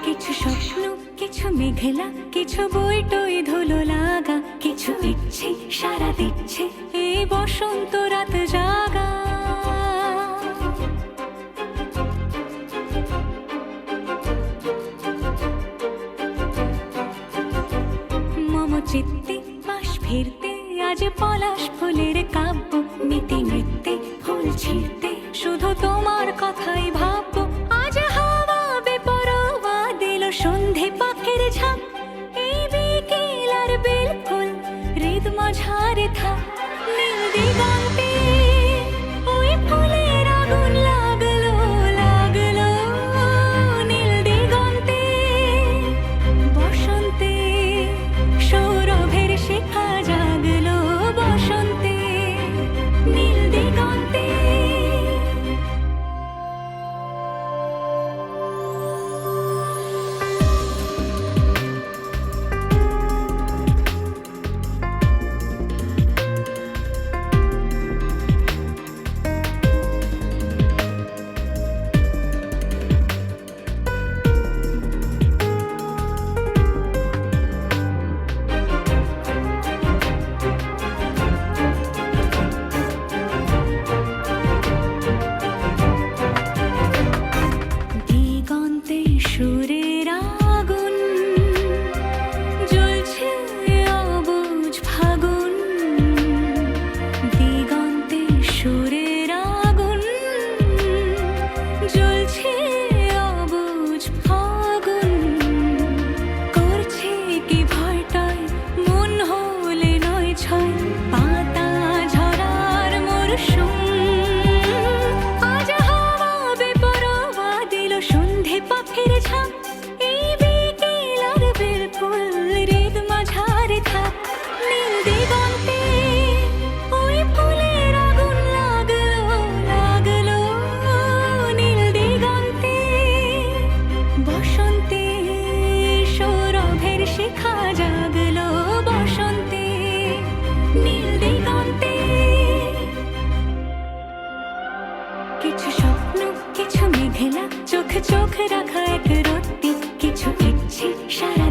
কিছু স্বপ্ন, কিছু মেঘলা, কিছু বই টই ধুলো লাগা, কিছু ইচ্ছে সারা দিচ্ছে এই বসন্ত রাত জাগা। মম চিত্তে পাশ ফিরতে আজ পলাশ ফুলের কাব্য, নীতি নৃত্যে ফুল ছিঁড়তে শুধু তোমার কথাই ভাববো। আজ হাওয়া বেপরোয়া দিল সন্ধে পাখির ঝাঁক, এই বিকেল আর বেল ফুল হৃদ মাঝারে থাক। নীল দিগন্তে ওই ফুলের আগুন লাগলো লাগলো, নীল দিগন্তে বসন্তে সৌরভের শিখা জাগলো, বসন্তে নীল দিগন্তে। দিগন্তে সুরের আগুন জ্বলছে অবুঝ ফাগুন, দিগন্তে সুরের আগুন জ্বলছে অবুঝ ফাগুন। করছে কি ভয়টায় মন হলে নয় ছয়, পাতা ঝরার মরশুম। আজ হাওয়া বেপরোয়া দিল সন্ধে পাখির ঝাঁক, এই বিকেল আর বেল ফুল হৃদ মাঝারে থাক। নীল দিগন্তে ওই ফুলের আগুন লাগলো লাগলো, নীল দিগন্তে বসন্তে সৌরভের শিখা জাগলো, বসন্তে নীল দিগন্তে। কিছু স্বপ্ন, কিছু মেঘলা, চোখ চোখ রাখা এক রত্তি, কিছু ইচ্ছে সারা